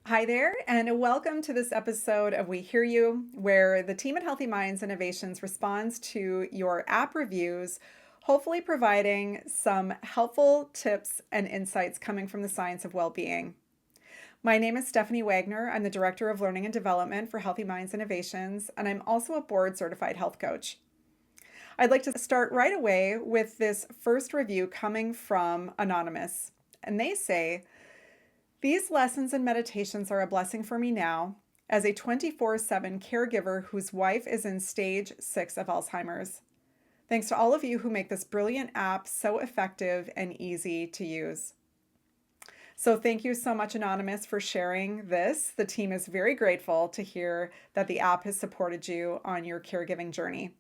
Hi there, and welcome to this episode of We Hear You, where the team at Healthy Minds Innovations responds to your app reviews, hopefully providing some helpful tips and insights coming from the science of well-being. My name is Stephanie Wagner. I'm the Director of Learning and Development for Healthy Minds Innovations, and I'm also a board certified health coach. I'd like to start right away with this first review coming from Anonymous. And they say, these lessons and meditations are a blessing for me now as a 24/7 caregiver whose wife is in stage 6 of Alzheimer's. Thanks to all of you who make this brilliant app so effective and easy to use. So thank you so much, Anonymous, for sharing this. The team is very grateful to hear that the app has supported you on your caregiving journey.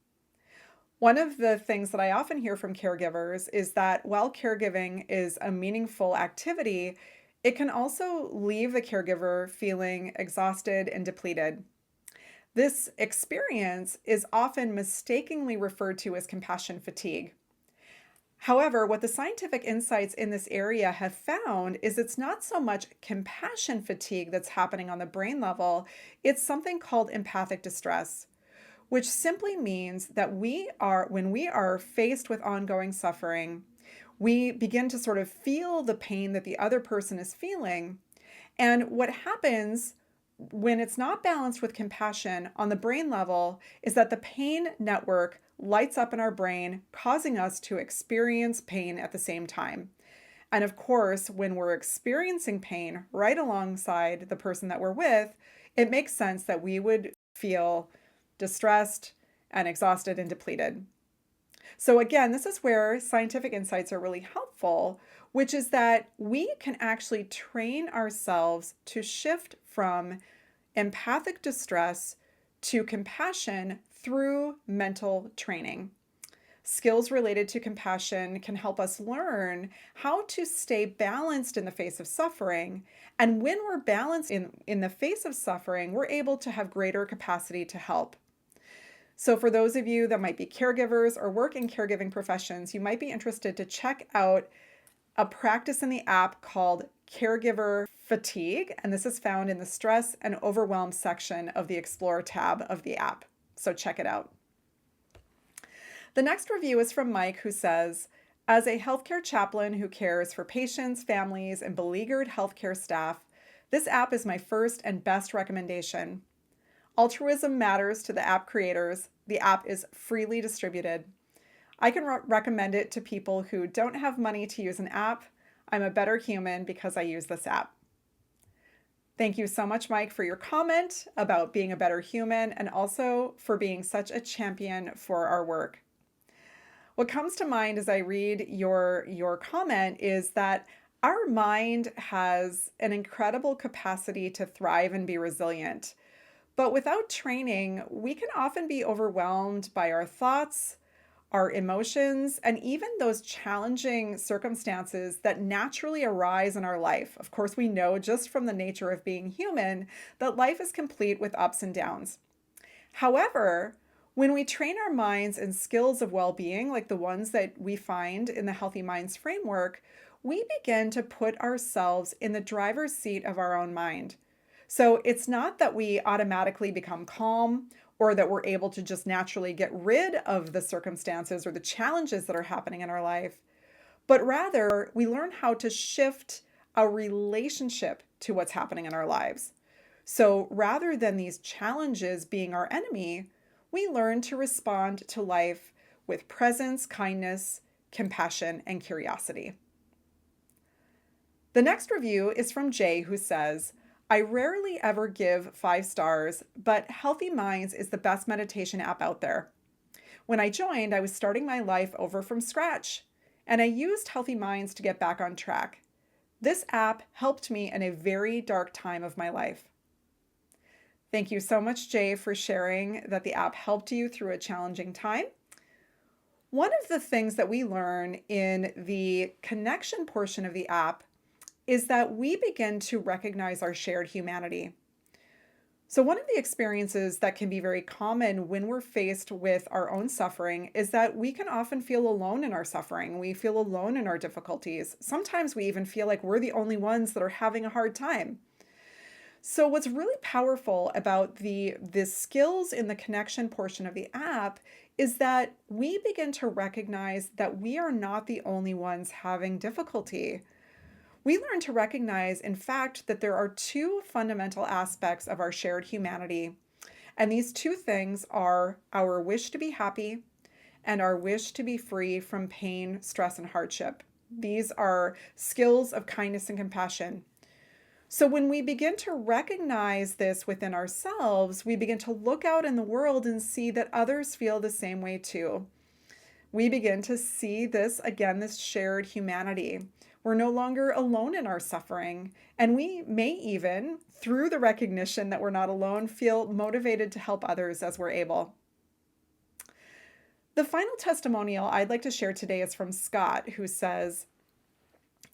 One of the things that I often hear from caregivers is that while caregiving is a meaningful activity, it can also leave the caregiver feeling exhausted and depleted. This experience is often mistakenly referred to as compassion fatigue. However, what the scientific insights in this area have found is it's not so much compassion fatigue that's happening on the brain level, it's something called empathic distress, which simply means that when we are faced with ongoing suffering, we begin to sort of feel the pain that the other person is feeling. And what happens when it's not balanced with compassion on the brain level is that the pain network lights up in our brain, causing us to experience pain at the same time. And of course, when we're experiencing pain right alongside the person that we're with, it makes sense that we would feel distressed and exhausted and depleted. So again, this is where scientific insights are really helpful, which is that we can actually train ourselves to shift from empathic distress to compassion through mental training. Skills related to compassion can help us learn how to stay balanced in the face of suffering. And when we're balanced in the face of suffering, we're able to have greater capacity to help. So for those of you that might be caregivers or work in caregiving professions, you might be interested to check out a practice in the app called Caregiver Fatigue, and this is found in the Stress and Overwhelm section of the Explore tab of the app. So check it out. The next review is from Mike, who says, as a healthcare chaplain who cares for patients, families, and beleaguered healthcare staff, this app is my first and best recommendation. Altruism matters to the app creators. The app is freely distributed. I can recommend it to people who don't have money to use an app. I'm a better human because I use this app. Thank you so much, Mike, for your comment about being a better human and also for being such a champion for our work. What comes to mind as I read your comment is that our mind has an incredible capacity to thrive and be resilient. But without training, we can often be overwhelmed by our thoughts, our emotions, and even those challenging circumstances that naturally arise in our life. Of course, we know just from the nature of being human that life is complete with ups and downs. However, when we train our minds in skills of well-being, like the ones that we find in the Healthy Minds framework, we begin to put ourselves in the driver's seat of our own mind. So it's not that we automatically become calm or that we're able to just naturally get rid of the circumstances or the challenges that are happening in our life, but rather we learn how to shift our relationship to what's happening in our lives. So rather than these challenges being our enemy, we learn to respond to life with presence, kindness, compassion, and curiosity. The next review is from Jay, who says, I rarely ever give 5 stars, but Healthy Minds is the best meditation app out there. When I joined, I was starting my life over from scratch, and I used Healthy Minds to get back on track. This app helped me in a very dark time of my life. Thank you so much, Jay, for sharing that the app helped you through a challenging time. One of the things that we learn in the connection portion of the app is that we begin to recognize our shared humanity. So one of the experiences that can be very common when we're faced with our own suffering is that we can often feel alone in our suffering. We feel alone in our difficulties. Sometimes we even feel like we're the only ones that are having a hard time. So what's really powerful about the skills in the connection portion of the app is that we begin to recognize that we are not the only ones having difficulty. We learn to recognize, in fact, that there are two fundamental aspects of our shared humanity. And these two things are our wish to be happy and our wish to be free from pain, stress, and hardship. These are skills of kindness and compassion. So, when we begin to recognize this within ourselves, we begin to look out in the world and see that others feel the same way too. We begin to see this again, this shared humanity. We're no longer alone in our suffering. And we may even, through the recognition that we're not alone, feel motivated to help others as we're able. The final testimonial I'd like to share today is from Scott, who says,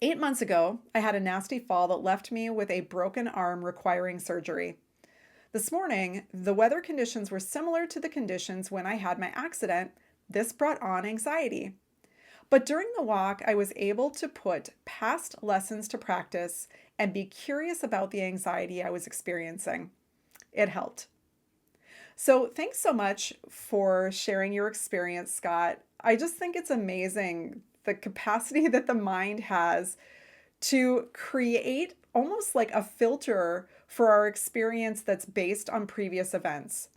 8 months ago, I had a nasty fall that left me with a broken arm requiring surgery. This morning, the weather conditions were similar to the conditions when I had my accident. This brought on anxiety. But during the walk, I was able to put past lessons to practice and be curious about the anxiety I was experiencing. It helped. So, thanks so much for sharing your experience, Scott. I just think it's amazing the capacity that the mind has to create almost like a filter for our experience that's based on previous events.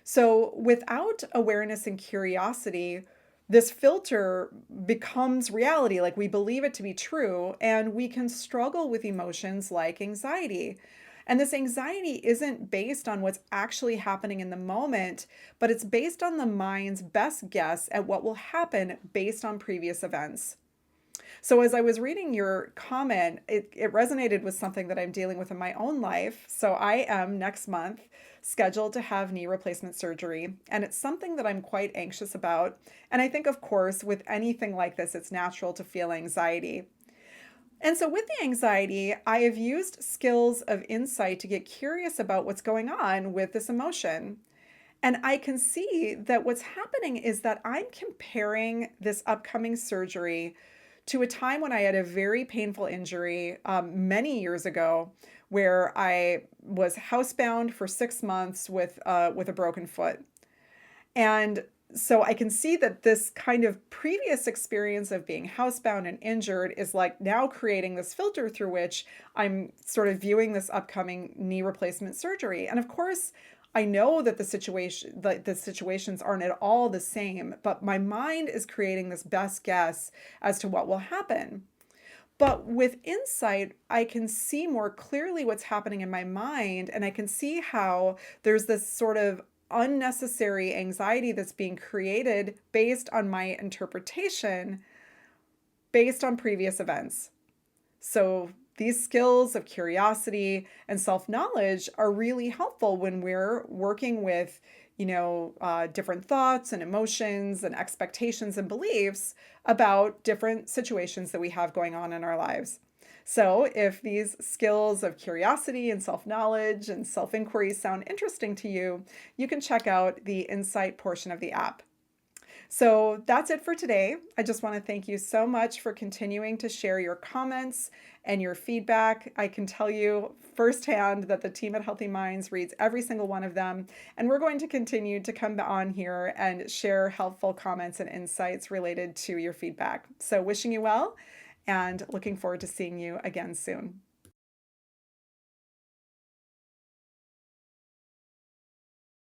So, without awareness and curiosity, this filter becomes reality, like we believe it to be true, and we can struggle with emotions like anxiety. And this anxiety isn't based on what's actually happening in the moment, but it's based on the mind's best guess at what will happen based on previous events. So, as I was reading your comment, it resonated with something that I'm dealing with in my own life. So, I am next month scheduled to have knee replacement surgery, and it's something that I'm quite anxious about. And I think, of course, with anything like this, it's natural to feel anxiety. And so, with the anxiety, I have used skills of insight to get curious about what's going on with this emotion. And I can see that what's happening is that I'm comparing this upcoming surgery to a time when I had a very painful injury many years ago, where I was housebound for 6 months with a broken foot. And so I can see that this kind of previous experience of being housebound and injured is like now creating this filter through which I'm sort of viewing this upcoming knee replacement surgery. And of course, I know that the situations aren't at all the same, but my mind is creating this best guess as to what will happen. But with insight, I can see more clearly what's happening in my mind, and I can see how there's this sort of unnecessary anxiety that's being created based on my interpretation, based on previous events. So, these skills of curiosity and self knowledge are really helpful when we're working with, different thoughts and emotions and expectations and beliefs about different situations that we have going on in our lives. So, if these skills of curiosity and self knowledge and self inquiry sound interesting to you, you can check out the Insight portion of the app. So that's it for today. I just want to thank you so much for continuing to share your comments and your feedback. I can tell you firsthand that the team at Healthy Minds reads every single one of them, and we're going to continue to come on here and share helpful comments and insights related to your feedback. So wishing you well and looking forward to seeing you again soon.